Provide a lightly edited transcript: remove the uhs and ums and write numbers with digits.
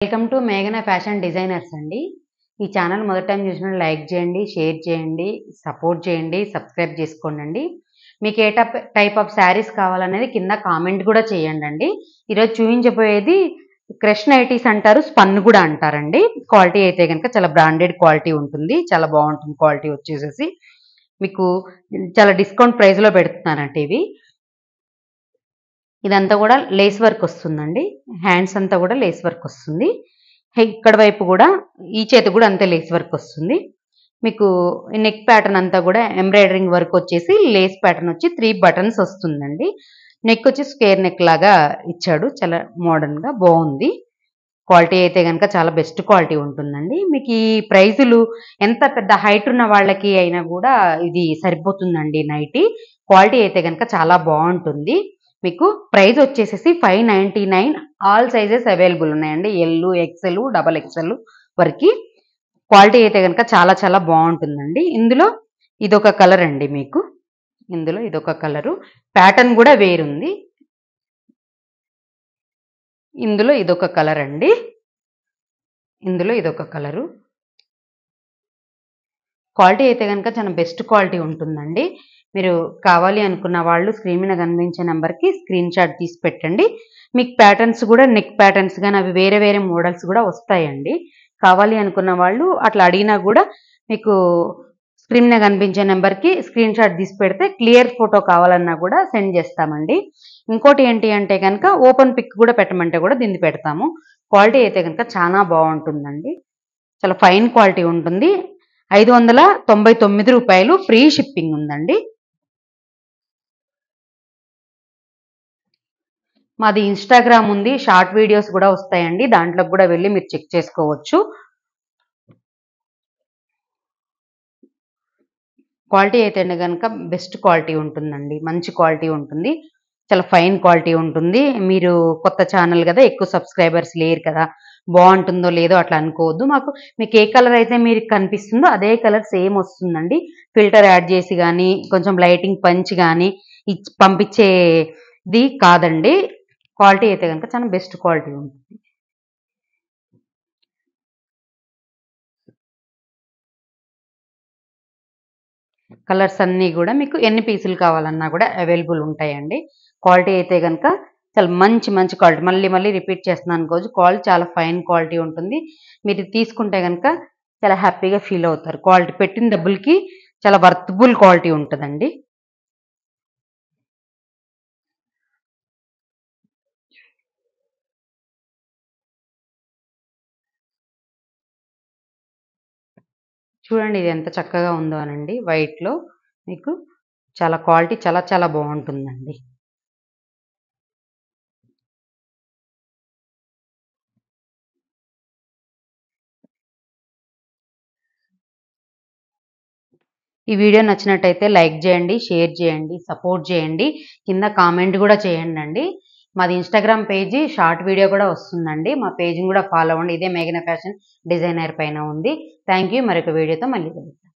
Welcome to మేఘన fashion designers అండి. ఈ ఛానల్ మొదటి టైం చూసిన లైక్ చేయండి, షేర్ చేయండి, సపోర్ట్ చేయండి, సబ్స్క్రైబ్ చేసుకోండి. మీకు ఏ టైప్ ఆఫ్ శారీస్ కావాలనేది కింద కామెంట్ కూడా చేయండి. ఈరోజు చూపించబోయేది క్రష్ నైటీస్ అంటారు, స్పన్ కూడా అంటారండి. క్వాలిటీ అయితే కనుక చాలా బ్రాండెడ్ క్వాలిటీ ఉంటుంది, చాలా బాగుంటుంది. క్వాలిటీ వచ్చేసేసి మీకు చాలా డిస్కౌంట్ ప్రైస్లో పెడుతున్నానంటే ఇదంతా కూడా లేస్ వర్క్ వస్తుందండి. హ్యాండ్స్ అంతా కూడా లేస్ వర్క్ వస్తుంది. ఇక్కడ వైపు కూడా ఈ చేతి కూడా అంతే లేస్ వర్క్ వస్తుంది. మీకు నెక్ ప్యాటర్న్ అంతా కూడా ఎంబ్రాయిడరింగ్ వర్క్ వచ్చేసి లేస్ ప్యాటర్న్ వచ్చి 3 బటన్స్ వస్తుందండి. నెక్ వచ్చి స్క్వేర్ నెక్ లాగా ఇచ్చాడు, చాలా మోడర్న్గా బాగుంది. క్వాలిటీ అయితే కనుక చాలా బెస్ట్ క్వాలిటీ ఉంటుందండి. మీకు ఈ ప్రైజులు ఎంత పెద్ద హైట్ ఉన్న వాళ్ళకి అయినా కూడా ఇది సరిపోతుందండి. నైటీ క్వాలిటీ అయితే కనుక చాలా బాగుంటుంది. మీకు ప్రైస్ వచ్చేసేసి 599. ఆల్ సైజెస్ అవైలబుల్ ఉన్నాయండి. ఎల్, ఎక్సెల్, XXL వరకు. క్వాలిటీ అయితే కనుక చాలా చాలా బాగుంటుందండి. ఇందులో ఇదొక కలర్ అండి. మీకు ఇందులో ఇదొక కలరు, ప్యాటర్న్ కూడా వేరుంది. ఇందులో ఇదొక కలర్ అండి. ఇందులో ఇదొక కలరు. క్వాలిటీ అయితే కనుక చాలా బెస్ట్ క్వాలిటీ ఉంటుందండి. మీరు కావాలి అనుకున్న వాళ్ళు స్క్రీన్ మీద కనిపించే నెంబర్కి స్క్రీన్ షాట్ తీసి పెట్టండి. మీకు ప్యాటర్న్స్ కూడా నెక్ ప్యాటర్న్స్ కానీ అవి వేరే వేరే మోడల్స్ కూడా వస్తాయండి. కావాలి అనుకున్న వాళ్ళు అట్లా అడిగినా కూడా మీకు స్క్రీన్ మీద కనిపించే నెంబర్కి స్క్రీన్ షాట్ తీసి పెడితే క్లియర్ ఫోటో కావాలన్నా కూడా సెండ్ చేస్తామండి. ఇంకోటి ఏంటి అంటే కనుక ఓపెన్ పిక్ కూడా పెట్టమంటే కూడా దీన్ని పెడతాము. క్వాలిటీ అయితే కనుక చాలా బాగుంటుందండి. చాలా ఫైన్ క్వాలిటీ ఉంటుంది. 599 రూపాయలు, ఫ్రీ షిప్పింగ్ ఉందండి. మాది ఇన్స్టాగ్రామ్ ఉంది, షార్ట్ వీడియోస్ కూడా వస్తాయండి. దాంట్లో కూడా వెళ్ళి మీరు చెక్ చేసుకోవచ్చు. క్వాలిటీ అయితే కనుక బెస్ట్ క్వాలిటీ ఉంటుందండి. మంచి క్వాలిటీ ఉంటుంది, చాలా ఫైన్ క్వాలిటీ ఉంటుంది. మీరు కొత్త ఛానల్ కదా, ఎక్కువ సబ్స్క్రైబర్స్ లేరు కదా, బాగుంటుందో లేదో అట్లా అనుకోవద్దు. మీకు ఏ కలర్ అయితే మీరు కనిపిస్తుందో అదే కలర్ సేమ్ వస్తుందండి. ఫిల్టర్ యాడ్ చేసి కానీ కొంచెం లైటింగ్ పంచ్ కానీ పంపించేది కాదండి. క్వాలిటీ అయితే కనుక చాలా బెస్ట్ క్వాలిటీ ఉంటుంది. కలర్స్ అన్నీ కూడా మీకు ఎన్ని పీసులు కావాలన్నా కూడా అవైలబుల్ ఉంటాయండి. క్వాలిటీ అయితే కనుక చాలా మంచి మంచి క్వాలిటీ. మళ్ళీ మళ్ళీ రిపీట్ చేస్తున్నాను అనుకోవచ్చు. క్వాలిటీ చాలా ఫైన్ క్వాలిటీ ఉంటుంది. మీరు తీసుకుంటే కనుక చాలా హ్యాపీగా ఫీల్ అవుతారు. క్వాలిటీ పెట్టిన డబ్బులకి చాలా వర్త్బుల్ క్వాలిటీ ఉంటుందండి. చూడండి ఇది ఎంత చక్కగా ఉందో అనండి. వైట్లో మీకు చాలా క్వాలిటీ చాలా చాలా బాగుంటుందండి. ఈ వీడియో నచ్చినట్టయితే లైక్ చేయండి, షేర్ చేయండి, సపోర్ట్ చేయండి. కింద కామెంట్ కూడా చేయండి. మాది ఇన్స్టాగ్రామ్ పేజీ షార్ట్ వీడియో కూడా వస్తుందండి. మా పేజ్ని కూడా ఫాలో అవ్వండి. ఇదే మేఘన ఫ్యాషన్ డిజైనర్ పైన ఉంది. Thank you. మరొక వీడియోతో మళ్ళీ కలుద్దాం.